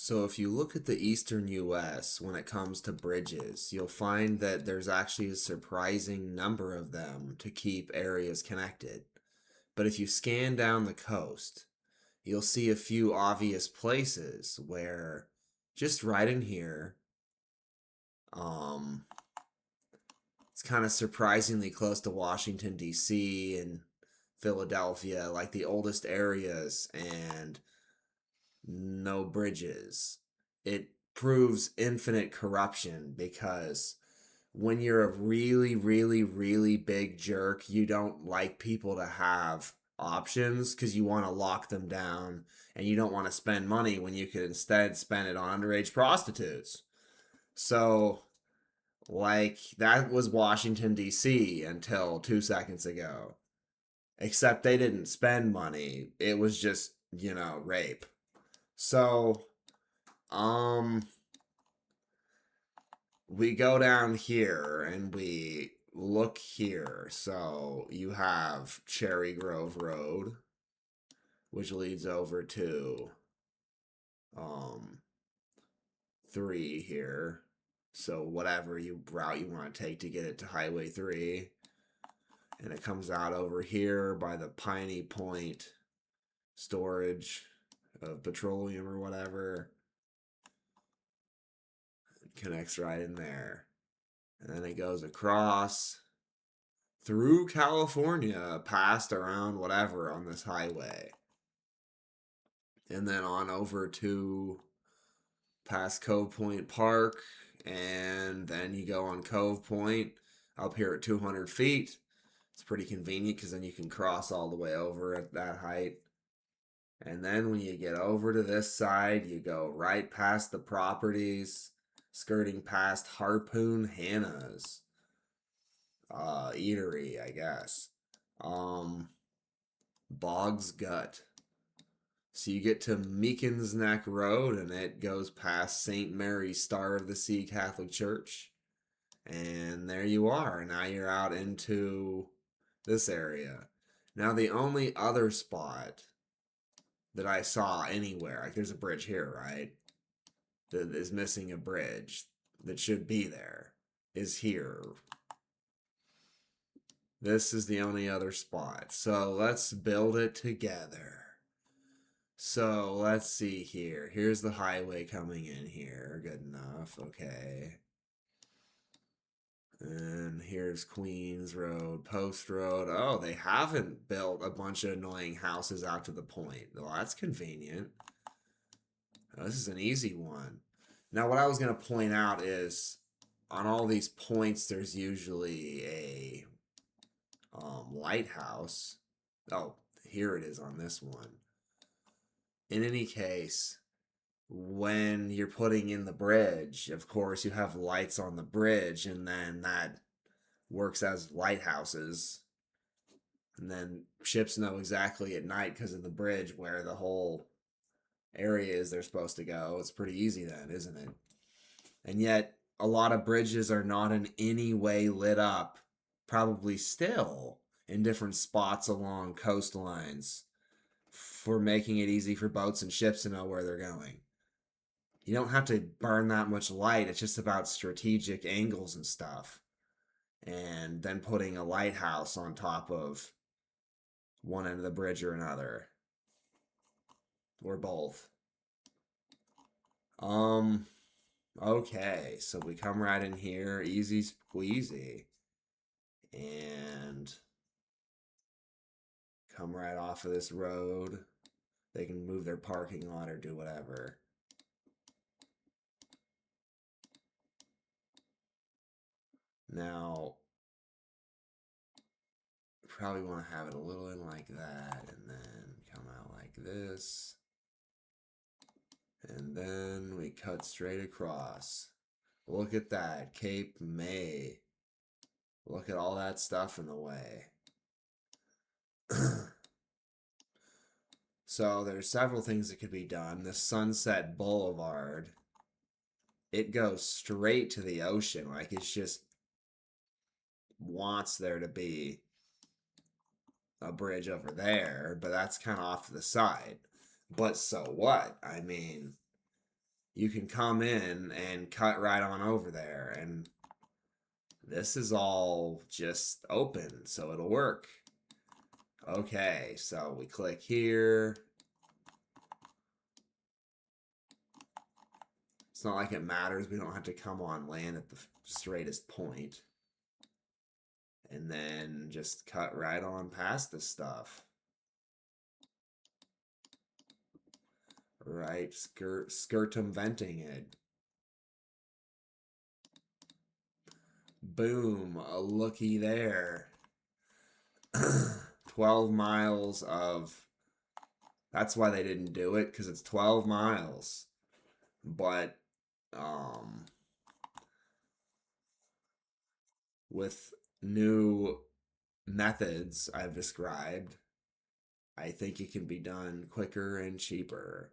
So if you look at the eastern US when it comes to bridges, you'll find that there's actually a surprising number of them to keep areas connected. But if you scan down the coast, you'll see a few obvious places where just right in here, um, it's kind of surprisingly close to Washington, D.C. and Philadelphia, like the oldest areas, and no bridges. It proves infinite corruption because when you're a really, really, really big jerk, you don't like people to have options because you want to lock them down and you don't want to spend money when you could instead spend it on underage prostitutes. So, like, that was Washington, D.C. until 2 seconds ago. Except they didn't spend money, it was just, rape. So, um, we go down here and we look here. So you have Cherry Grove Road, which leads over to um 3 here. So whatever route you want to take to get it to Highway 3. And it comes out over here by the Piney Point storage of petroleum or whatever. It connects right in there. And then it goes across through California, past around whatever on this highway, and then on over to past Cove Point Park, and then you go on Cove Point up here at 200 feet. It's pretty convenient because then you can cross all the way over at that height. And then when you get over to this side, you go right past the properties, skirting past Harpoon Hannah's eatery, I guess. Boggs Gut. So you get to Meekins Neck Road and it goes past St. Mary's Star of the Sea Catholic Church. And there you are. Now you're out into this area. Now the only other spot that I saw anywhere, like there's a bridge here, right? That is missing a bridge that should be there, is here. This is the only other spot. So let's build it together. So let's see here. Here's the highway coming in here. Good enough. Okay. And here's Queens Road, Post Road. Oh, they haven't built a bunch of annoying houses out to the point. Well, that's convenient. Oh, this is an easy one. Now, what I was going to point out is on all these points, there's usually a lighthouse. Oh, here it is on this one. In any case, when you're putting in the bridge, of course, you have lights on the bridge, and then that works as lighthouses. And then ships know exactly at night because of the bridge where the whole area is they're supposed to go. It's pretty easy then, isn't it? And yet, a lot of bridges are not in any way lit up, probably still in different spots along coastlines for making it easy for boats and ships to know where they're going. You don't have to burn that much light. It's just about strategic angles and stuff. And then putting a lighthouse on top of one end of the bridge or another. Or both. Okay, so we come right in here, easy squeezy. And come right off of this road. They can move their parking lot or do whatever. Now, probably want to have it a little in like that, and then come out like this. And then we cut straight across. Look at that, Cape May. Look at all that stuff in the way. So there's several things that could be done. The Sunset Boulevard, it goes straight to the ocean. Like it's just wants there to be a bridge over there, but that's kind of off to the side. But so what? I mean, you can come in and cut right on over there. And this is all just open, so it'll work. Okay, so we click here. It's not like it matters. We don't have to come on land at the straightest point. And then just cut right on past this stuff. Right, skirtum venting it. Boom, a looky there. 12 miles of. That's why they didn't do it, because it's 12 miles. But with new methods I've described, I think it can be done quicker and cheaper.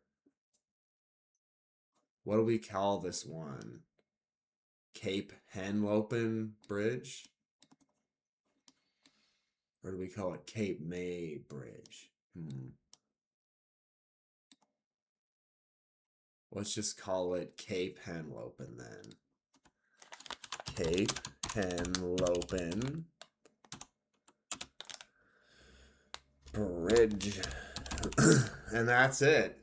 What do we call this one? Cape Henlopen Bridge? Or do we call it Cape May Bridge? Let's just call it Cape Henlopen then. Cape Henlopen Bridge. And that's it.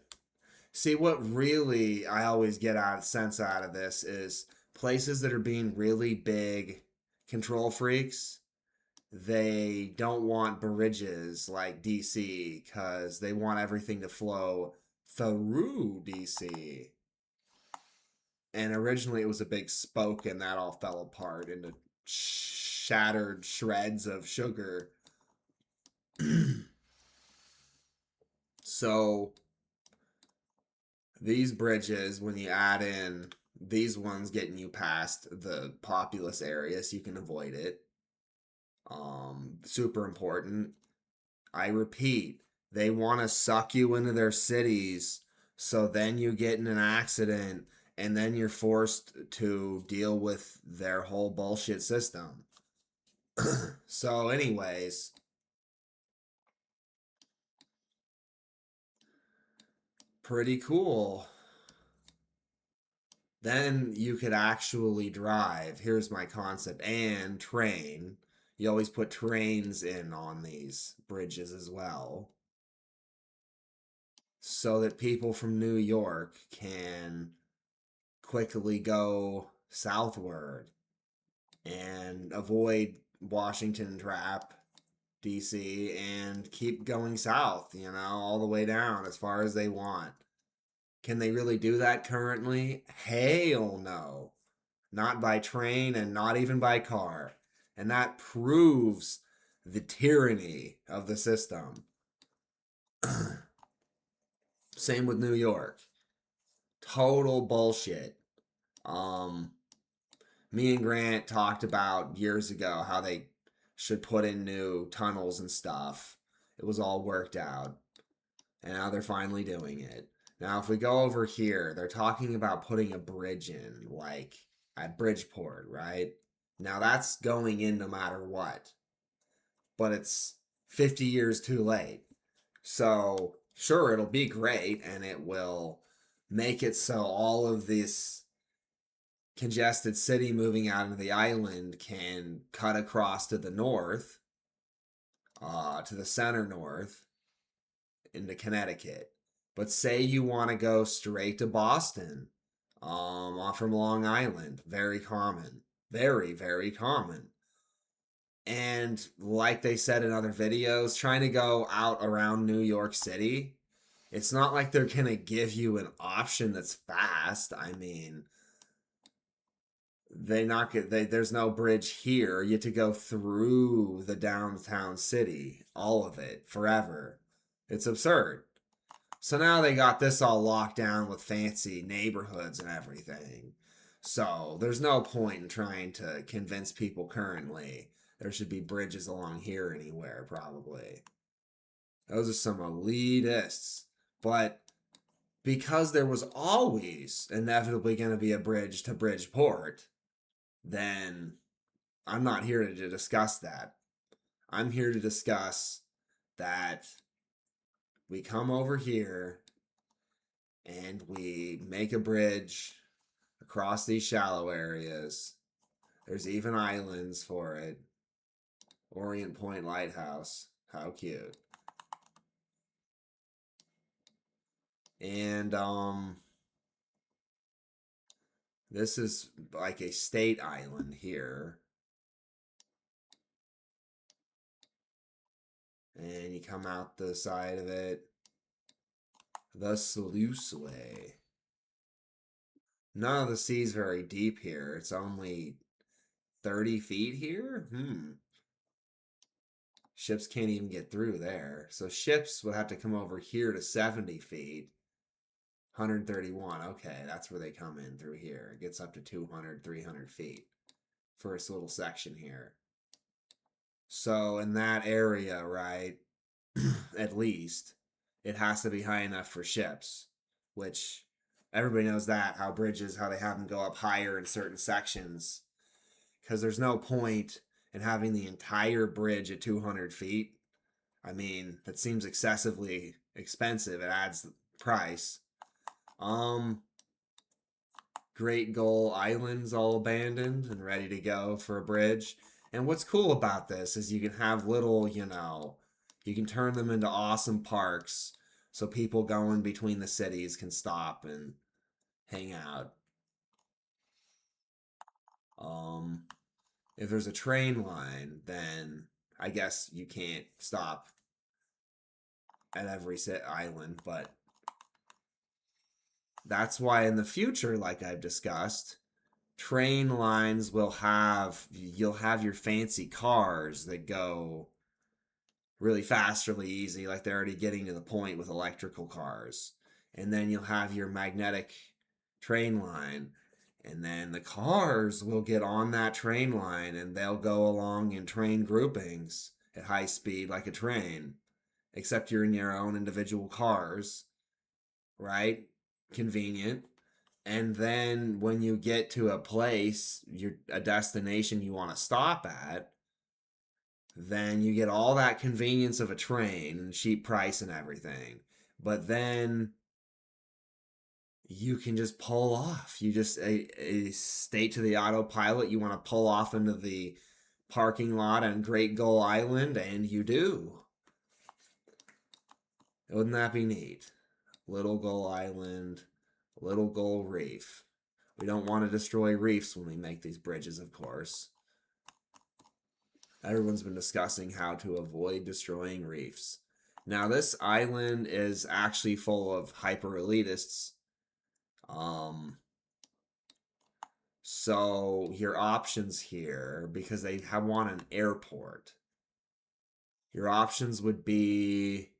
See, what really I always get sense out of this is places that are being really big control freaks, they don't want bridges like DC because they want everything to flow through DC. And originally it was a big spoke and that all fell apart into shattered shreds of sugar. So these bridges, when you add in these ones getting you past the populous areas, you can avoid it. Super important. I repeat, they want to suck you into their cities, so then you get in an accident and then you're forced to deal with their whole bullshit system. So anyways, pretty cool. Then you could actually drive. Here's my concept. And train. You always put trains in on these bridges as well, so that people from New York can quickly go southward and avoid Washington Trap, DC, and keep going south, all the way down as far as they want. Can they really do that currently? Hell no. Not by train and not even by car. And that proves the tyranny of the system. Same with New York. Total bullshit. Me and Grant talked about years ago how they should put in new tunnels and stuff. It was all worked out. And now they're finally doing it. Now, if we go over here, they're talking about putting a bridge in, like at Bridgeport, right? Now, that's going in no matter what. But it's 50 years too late. So, sure, it'll be great and it will make it so all of this congested city moving out into the island can cut across to the north, to the center north, into Connecticut. But say you want to go straight to Boston, off from Long Island, very common, very, very common. And like they said in other videos, trying to go out around New York City, it's not like they're going to give you an option that's fast. I mean, there's no bridge here. You have to go through the downtown city, all of it, forever. It's absurd. So now they got this all locked down with fancy neighborhoods and everything. So there's no point in trying to convince people currently there should be bridges along here anywhere, probably. Those are some elitists. But because there was always inevitably going to be a bridge to Bridgeport, then I'm not here to discuss that. I'm here to discuss that we come over here and we make a bridge across these shallow areas. There's even islands for it. Orient Point Lighthouse. How cute. And this is like a state island here. And you come out the side of it the sluice way. None of the sea's very deep here. It's only 30 feet here? Ships can't even get through there. So ships would have to come over here to 70 feet. 131. Okay, that's where they come in through here. It gets up to 200, 300 feet for this little section here. So in that area, right, at least, it has to be high enough for ships, which everybody knows that, how bridges, how they have them go up higher in certain sections. Because there's no point in having the entire bridge at 200 feet. I mean, that seems excessively expensive. It adds price. Great Gull Island's all abandoned and ready to go for a bridge. And what's cool about this is you can have little, you can turn them into awesome parks so people going between the cities can stop and hang out. If there's a train line, then I guess you can't stop at every island, but that's why in the future, like I've discussed, train lines you'll have your fancy cars that go really fast, really easy, like they're already getting to the point with electrical cars. And then you'll have your magnetic train line. And then the cars will get on that train line and they'll go along in train groupings at high speed like a train, except you're in your own individual cars, right? Convenient. And then when you get to a place, a destination you want to stop at, then you get all that convenience of a train and cheap price and everything. But then you can just pull off. You just state to the autopilot you want to pull off into the parking lot on Great Gull Island, and you do. Wouldn't that be neat? Little Gull Island, Little Gull Reef. We don't want to destroy reefs when we make these bridges, of course. Everyone's been discussing how to avoid destroying reefs. Now, this island is actually full of hyper elitists. So your options here, because they want an airport, your options would be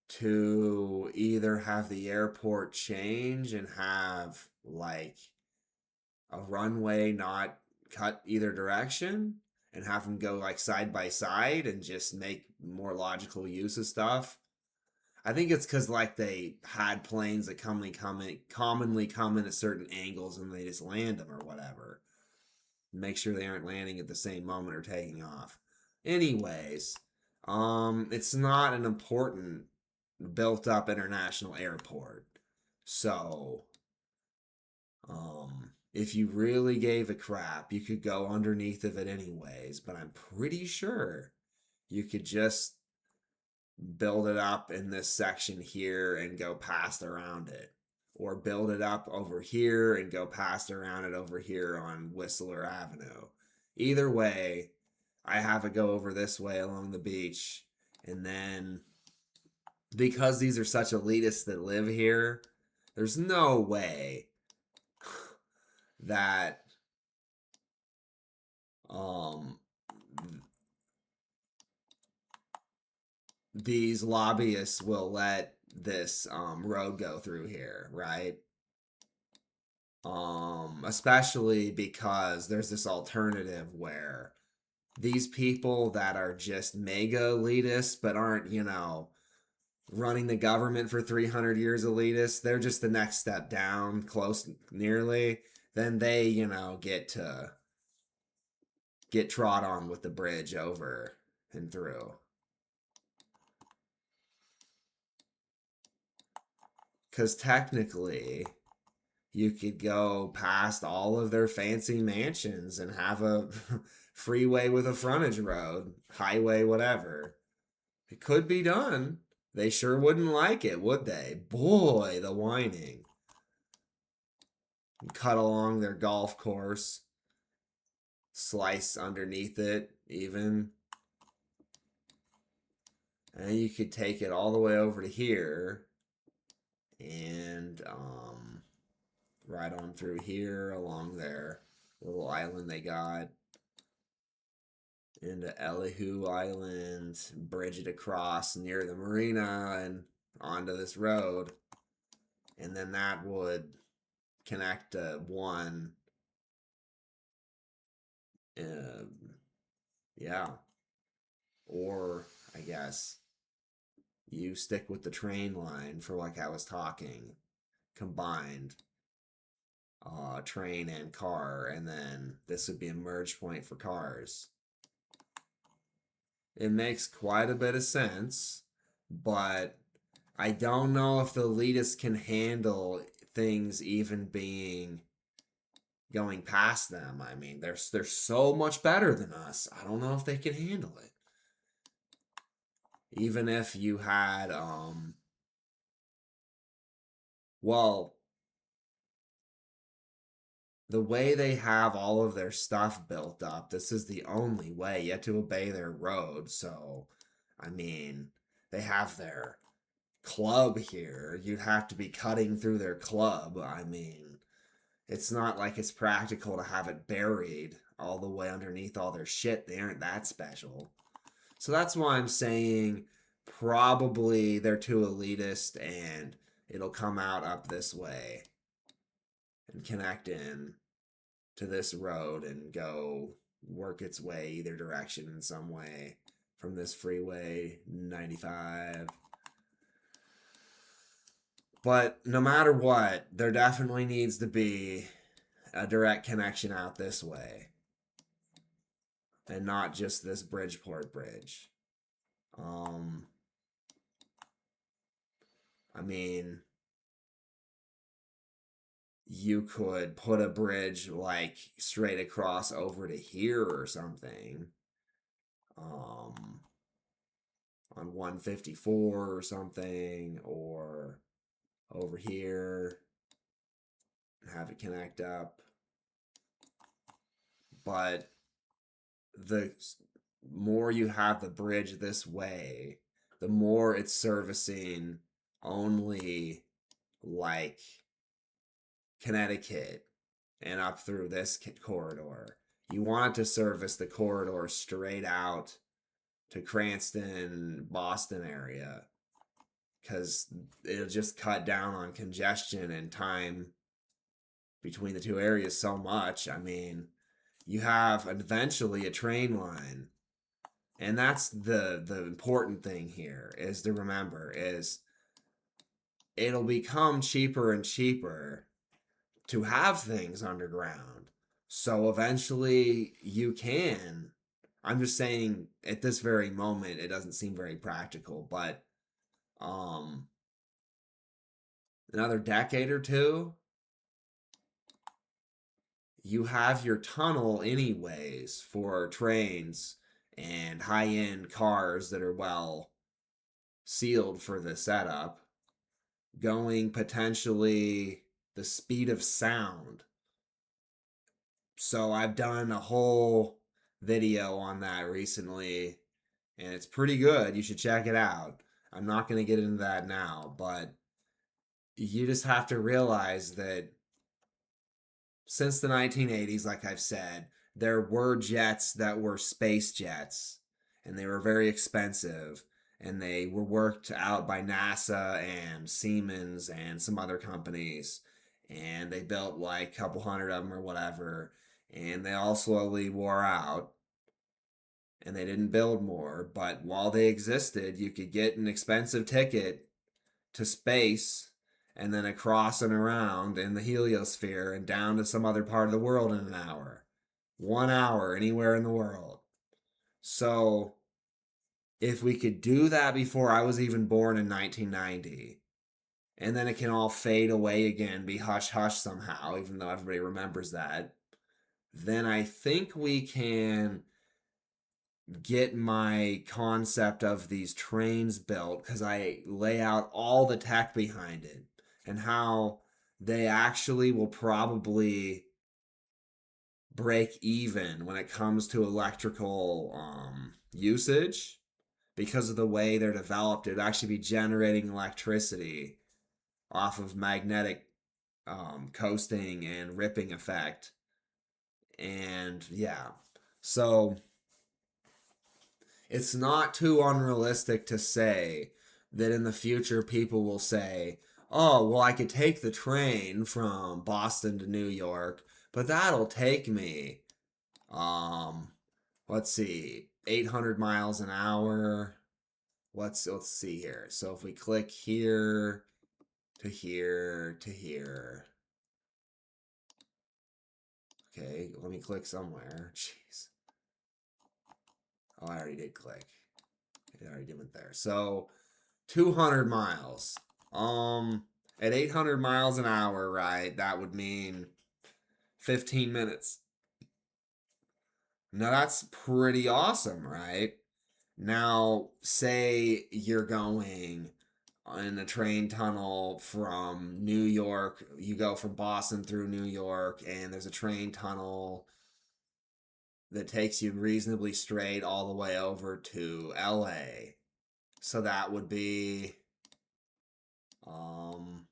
to either have the airport change and have like a runway not cut either direction and have them go like side by side and just make more logical use of stuff. I think it's because like they had planes that commonly come in at certain angles and they just land them or whatever. Make sure they aren't landing at the same moment or taking off. Anyways, it's not an important built up international airport. So, if you really gave a crap, you could go underneath of it anyways, but I'm pretty sure you could just build it up in this section here and go past around it. Or build it up over here and go past around it over here on Whistler Avenue. Either way, I have it go over this way along the beach. And then, because these are such elitists that live here, there's no way that these lobbyists will let this road go through here, right? Especially because there's this alternative where these people that are just mega elitists but aren't, running the government for 300 years elitists, they're just the next step down, close nearly. Then they, get trod on with the bridge over and through. Because technically, you could go past all of their fancy mansions and have a freeway with a frontage road, highway, whatever. It could be done. They sure wouldn't like it, would they? Boy, the whining. Cut along their golf course, slice underneath it, even. And you could take it all the way over to here and right on through here along their little island they got into Elihu Island, bridge it across near the marina and onto this road. And then that would connect to one. Uh, yeah. Or, I guess, you stick with the train line for like I was talking, combined train and car, and then this would be a merge point for cars. It makes quite a bit of sense, but I don't know if the elitists can handle things even being going past them. I mean, they're so much better than us. I don't know if they can handle it. Even if you had well, the way they have all of their stuff built up, this is the only way. You have to obey their road. So, I mean, they have their club here. You'd have to be cutting through their club. I mean, it's not like it's practical to have it buried all the way underneath all their shit. They aren't that special. So that's why I'm saying probably they're too elitist and it'll come out up this way and connect in to this road and go work its way either direction in some way from this freeway 95. But no matter what, there definitely needs to be a direct connection out this way and not just this Bridgeport bridge. I mean, you could put a bridge like straight across over to here or something on 154 or something, or over here and have it connect up. But the more you have the bridge this way, the more it's servicing only like Connecticut and up through this corridor. You want to service the corridor straight out to Cranston, Boston area, because it'll just cut down on congestion and time between the two areas so much. I mean, you have eventually a train line, and that's the important thing here is to remember is it'll become cheaper and cheaper to have things underground. So eventually you can. I'm just saying at this very moment it doesn't seem very practical, but um another decade or two you have your tunnel anyways for trains and high-end cars that are well sealed for the setup, going potentially the speed of sound. So I've done a whole video on that recently, and it's pretty good. You should check it out. I'm not going to get into that now, but you just have to realize that since the 1980s, like I've said, there were jets that were space jets, and they were very expensive, and they were worked out by NASA and Siemens and some other companies, and they built like a couple hundred of them or whatever, and they all slowly wore out, and they didn't build more. But while they existed, you could get an expensive ticket to space and then across and around in the heliosphere and down to some other part of the world in an hour. 1 hour anywhere in the world. So if we could do that before I was even born in 1990 and then it can all fade away again, be hush hush somehow, even though everybody remembers that, then I think we can get my concept of these trains built because I lay out all the tech behind it and how they actually will probably break even when it comes to electrical usage because of the way they're developed. It'd actually be generating electricity off of magnetic coasting and ripping effect. And yeah, so it's not too unrealistic to say that in the future people will say, oh, well, I could take the train from Boston to New York, but that'll take me, um, let's see, 800 miles an hour. Let's see here. So if we click here to here to here, okay, let me click somewhere. Jeez. Oh, I already did click. It already went there. So 200 miles. Um, at 800 miles an hour, right? That would mean 15 minutes. Now that's pretty awesome, right? Now, say you're going in a train tunnel from New York, you go from Boston through New York, and there's a train tunnel that takes you reasonably straight all the way over to LA. So that would be um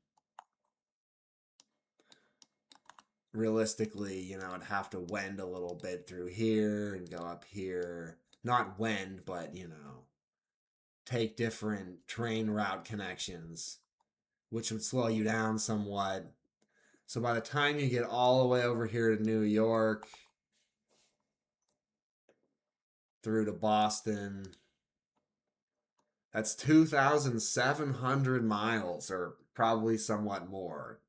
realistically, it'd have to wend a little bit through here and go up here. Not wend, but, take different train route connections, which would slow you down somewhat. So by the time you get all the way over here to New York, through to Boston, that's 2,700 miles, or probably somewhat more.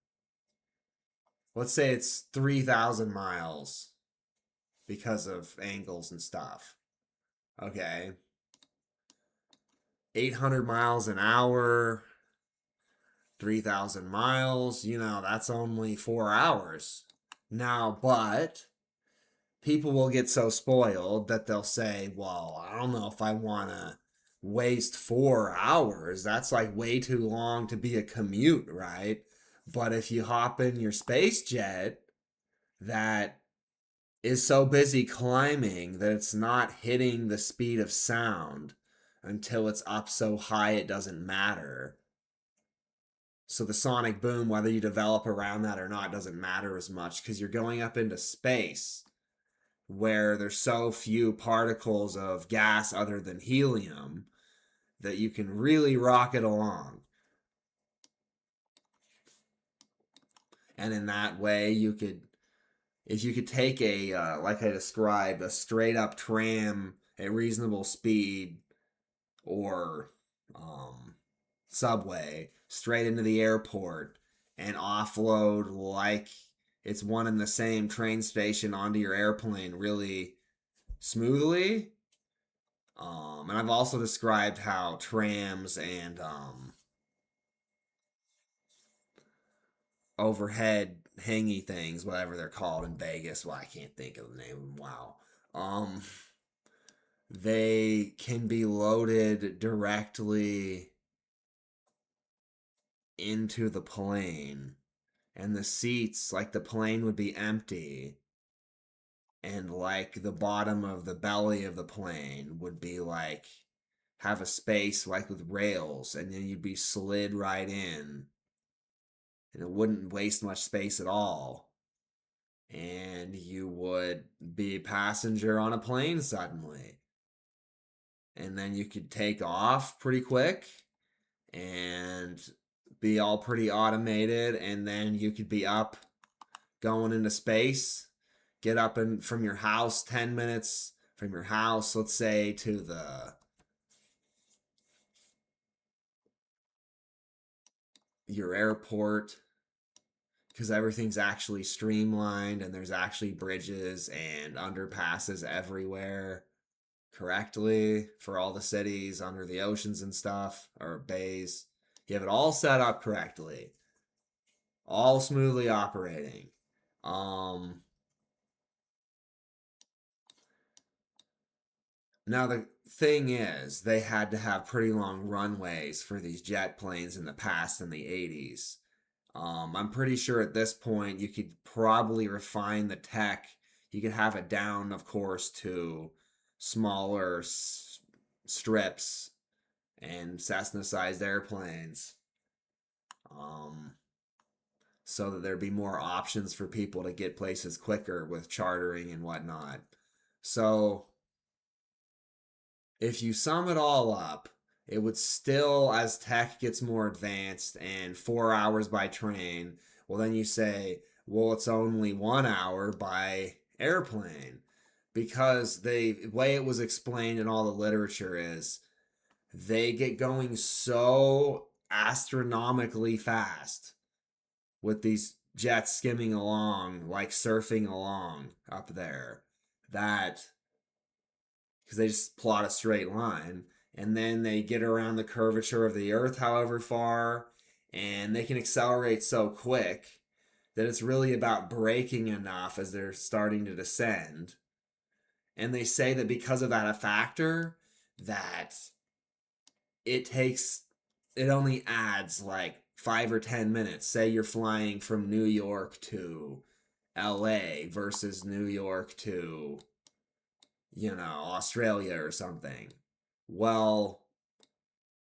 Let's say it's 3,000 miles because of angles and stuff. Okay. 800 miles an hour, 3,000 miles, that's only 4 hours. Now, but people will get so spoiled that they'll say, well, I don't know if I want to waste 4 hours. That's like way too long to be a commute, right? But if you hop in your space jet that is so busy climbing that it's not hitting the speed of sound until it's up so high it doesn't matter. So the sonic boom, whether you develop around that or not, doesn't matter as much because you're going up into space where there's so few particles of gas other than helium that you can really rock it along. And in that way, if you could take like I described, a straight up tram at reasonable speed or subway straight into the airport and offload like it's one and the same train station onto your airplane really smoothly. And I've also described how trams and overhead hangy things, whatever they're called in Vegas. Well, I can't think of the name of them. Wow. Um, they can be loaded directly into the plane, and the seats, like the plane would be empty, and like the bottom of the belly of the plane would be like have a space like with rails, and then you'd be slid right in, and it wouldn't waste much space at all. And you would be a passenger on a plane suddenly. And then you could take off pretty quick and be all pretty automated. And then you could be up going into space, get up from your house 10 minutes from your house, let's say, to your airport because everything's actually streamlined and there's actually bridges and underpasses everywhere correctly for all the cities under the oceans and stuff or bays. You have it all set up correctly, all smoothly operating. Now, the thing is, they had to have pretty long runways for these jet planes in the past in the 80s. I'm pretty sure at this point you could probably refine the tech. You could have it down, of course, to smaller strips and Cessna sized airplanes, um, so that there'd be more options for people to get places quicker with chartering and whatnot. So if you sum it all up, it would still, as tech gets more advanced and 4 hours by train, well, then you say, well, it's only 1 hour by airplane. Because the way it was explained in all the literature is they get going so astronomically fast with these jets skimming along, like surfing along up there, that because they just plot a straight line and then they get around the curvature of the earth however far, and they can accelerate so quick that it's really about braking enough as they're starting to descend. And they say that because of that a factor, that it only adds like 5 or 10 minutes. Say you're flying from New York to LA versus New York to, Australia or something. Well,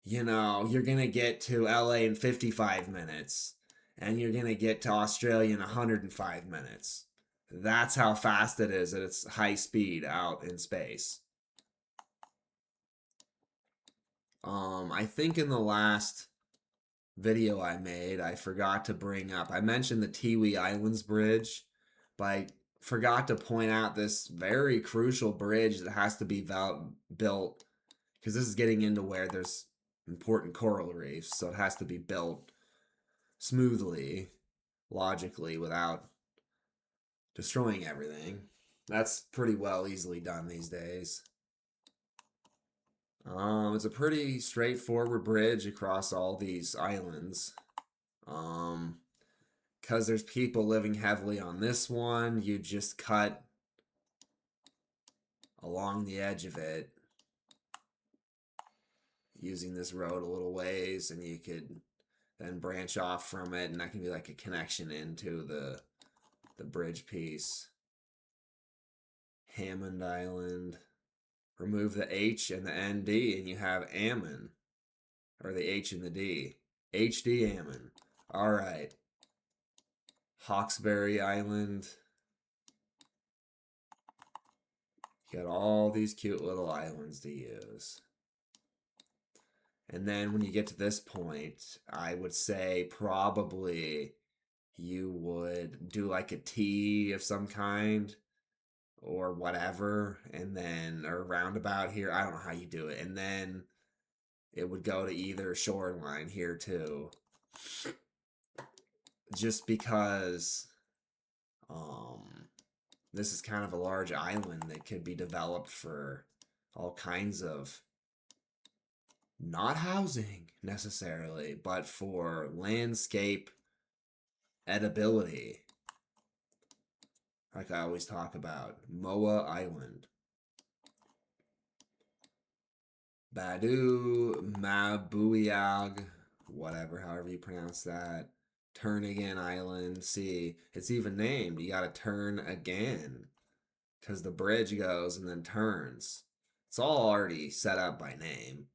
you're going to get to LA in 55 minutes and you're going to get to Australia in 105 minutes. That's how fast it is at its high speed out in space. I think in the last video I made, I forgot to bring up, I mentioned the Tiwi Islands Bridge, but I forgot to point out this very crucial bridge that has to be built, because this is getting into where there's important coral reefs, so it has to be built smoothly, logically, without destroying everything. That's pretty well easily done these days. It's a pretty straightforward bridge across all these islands. Because there's people living heavily on this one, you just cut along the edge of it using this road a little ways, and you could then branch off from it, and that can be like a connection into the bridge piece. Hammond Island. Remove the H and the ND, and you have Ammon. Or the H and the D. HD Ammon. Alright. Hawkesbury Island. You got all these cute little islands to use. And then when you get to this point, I would say probably you would do like a T of some kind or whatever, and then, or roundabout here. I don't know how you do it. And then it would go to either shoreline here too. Just because this is kind of a large island that could be developed for all kinds of, not housing necessarily, but for landscape edibility. Like I always talk about, Moa Island. Badu, Mabuiag, whatever, however you pronounce that. Turn Again Island. See, it's even named. You gotta turn again. Because the bridge goes and then turns. It's all already set up by name.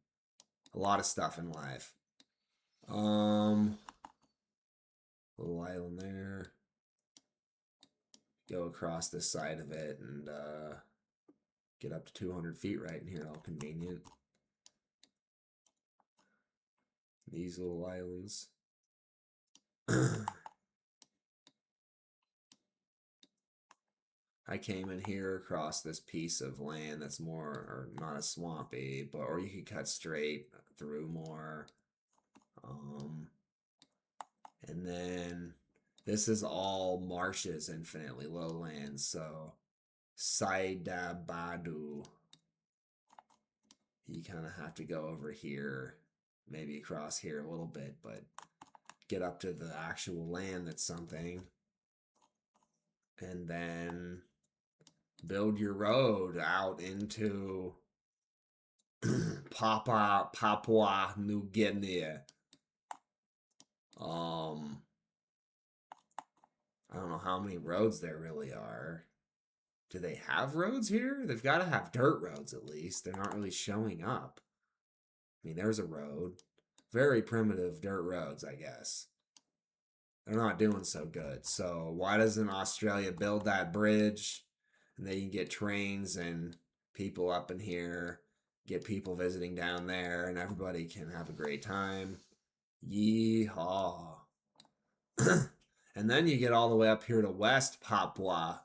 A lot of stuff in life. Little island there. Go across this side of it and get up to 200 feet right in here, all convenient. These little islands. I came in here across this piece of land that's more, or not as swampy, but, or you could cut straight through more. And then this is all marshes, infinitely lowlands, so Saidabadu. You kind of have to go over here maybe across here a little bit, but get up to the actual land that's something. And then build your road out into Papua New Guinea. I don't know how many roads there really are. Do they have roads here? They've got to have dirt roads at least. They're not really showing up. I mean, there's a road. Very primitive dirt roads, I guess. They're not doing so good. So why doesn't Australia build that bridge? And they can get trains and people up in here, get people visiting down there, and everybody can have a great time. Yeehaw. And then you get all the way up here to West Papua.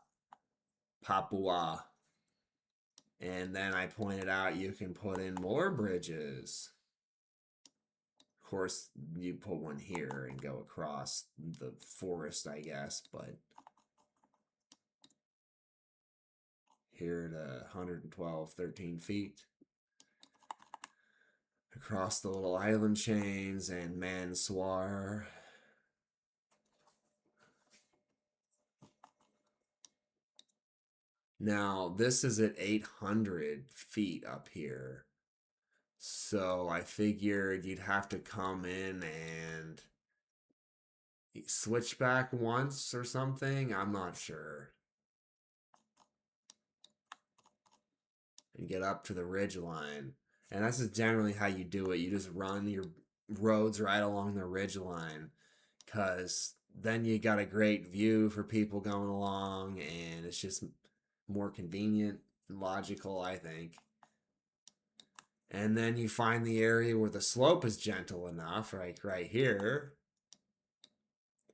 And then I pointed out you can put in more bridges. Of course, you put one here and go across the forest, I guess, but here to 112, 13 feet. Across the little island chains and Mansoir. Now, this is at 800 feet up here. So I figured you'd have to come in and switch back once or something. I'm not sure. And get up to the ridge line. And this is generally how you do it. You just run your roads right along the ridge line. Because then you got a great view for people going along. And it's just more convenient and logical, I think. And then you find the area where the slope is gentle enough, like right here,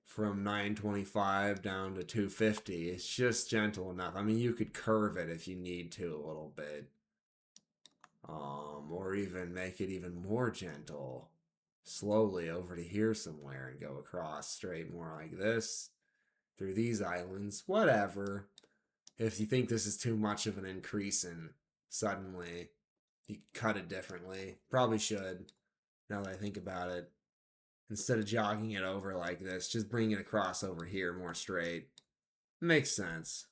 from 925 down to 250. It's just gentle enough. I mean, you could curve it if you need to a little bit. Or even make it even more gentle. Slowly over to here somewhere and go across straight more like this. Through these islands. Whatever. If you think this is too much of an increase in suddenly, you cut it differently. Probably should, now that I think about it. Instead of jogging it over like this, just bring it across over here more straight. Makes sense.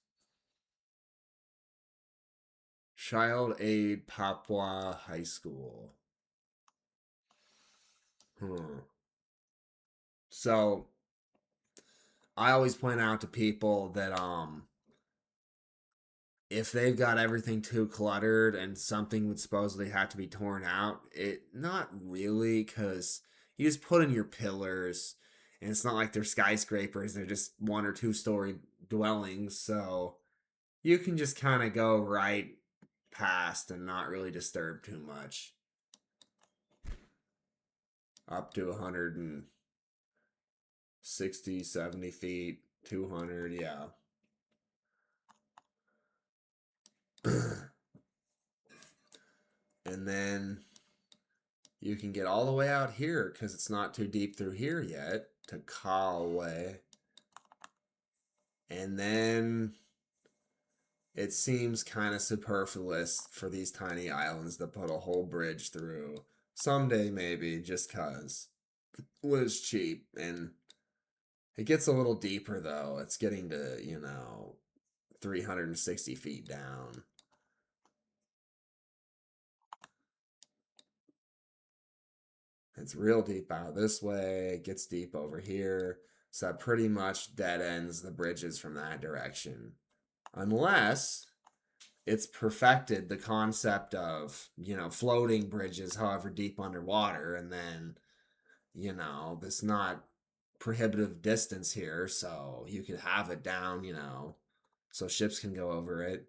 Child Aid Papua High School. So, I always point out to people that if they've got everything too cluttered and something would supposedly have to be torn out, it not really, because you just put in your pillars and it's not like they're skyscrapers, they're just 1 or 2 story dwellings, so you can just kind of go right past and not really disturb too much. Up to 160, 70 feet, 200, yeah. And then you can get all the way out here because it's not too deep through here yet to Calway. And then it seems kind of superfluous for these tiny islands to put a whole bridge through. Someday maybe, just cause it was cheap. And it gets a little deeper though. It's getting to, 360 feet down. It's real deep out this way. It gets deep over here. So that pretty much dead ends the bridges from that direction. Unless it's perfected the concept of, floating bridges however deep underwater. And then, there's not prohibitive distance here. So you could have it down, so ships can go over it.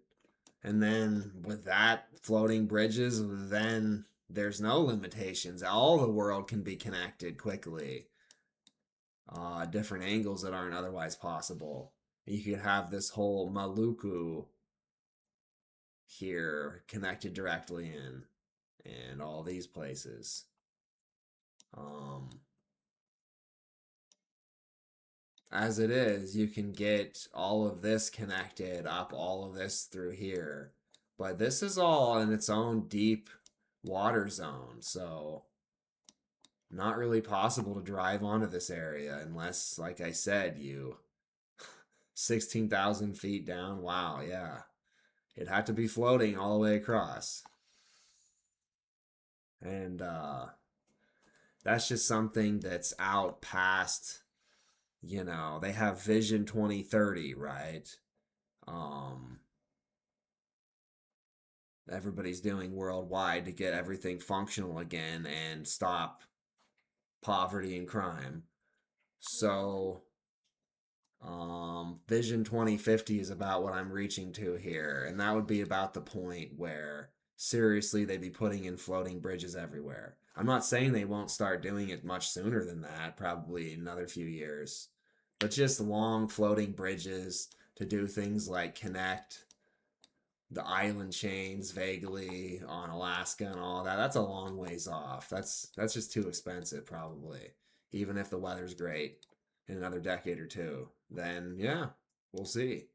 And then with that, floating bridges, then there's no limitations. All the world can be connected quickly. Different angles that aren't otherwise possible. You could have this whole Maluku here connected directly in, and all these places. As it is, you can get all of this connected up, all of this through here. But this is all in its own deep water zone, so not really possible to drive onto this area unless, like I said, you 16,000 feet down. Wow, yeah. It had to be floating all the way across. And that's just something that's out past, they have Vision 2030, right? Um, everybody's doing worldwide to get everything functional again and stop poverty and crime. So, Vision 2050 is about what I'm reaching to here, and that would be about the point where seriously they'd be putting in floating bridges everywhere. I'm not saying they won't start doing it much sooner than that, probably another few years, but just long floating bridges to do things like connect the island chains vaguely on Alaska and all that. That's a long ways off. That's just too expensive probably. Even if the weather's great in another decade or two, then yeah, we'll see.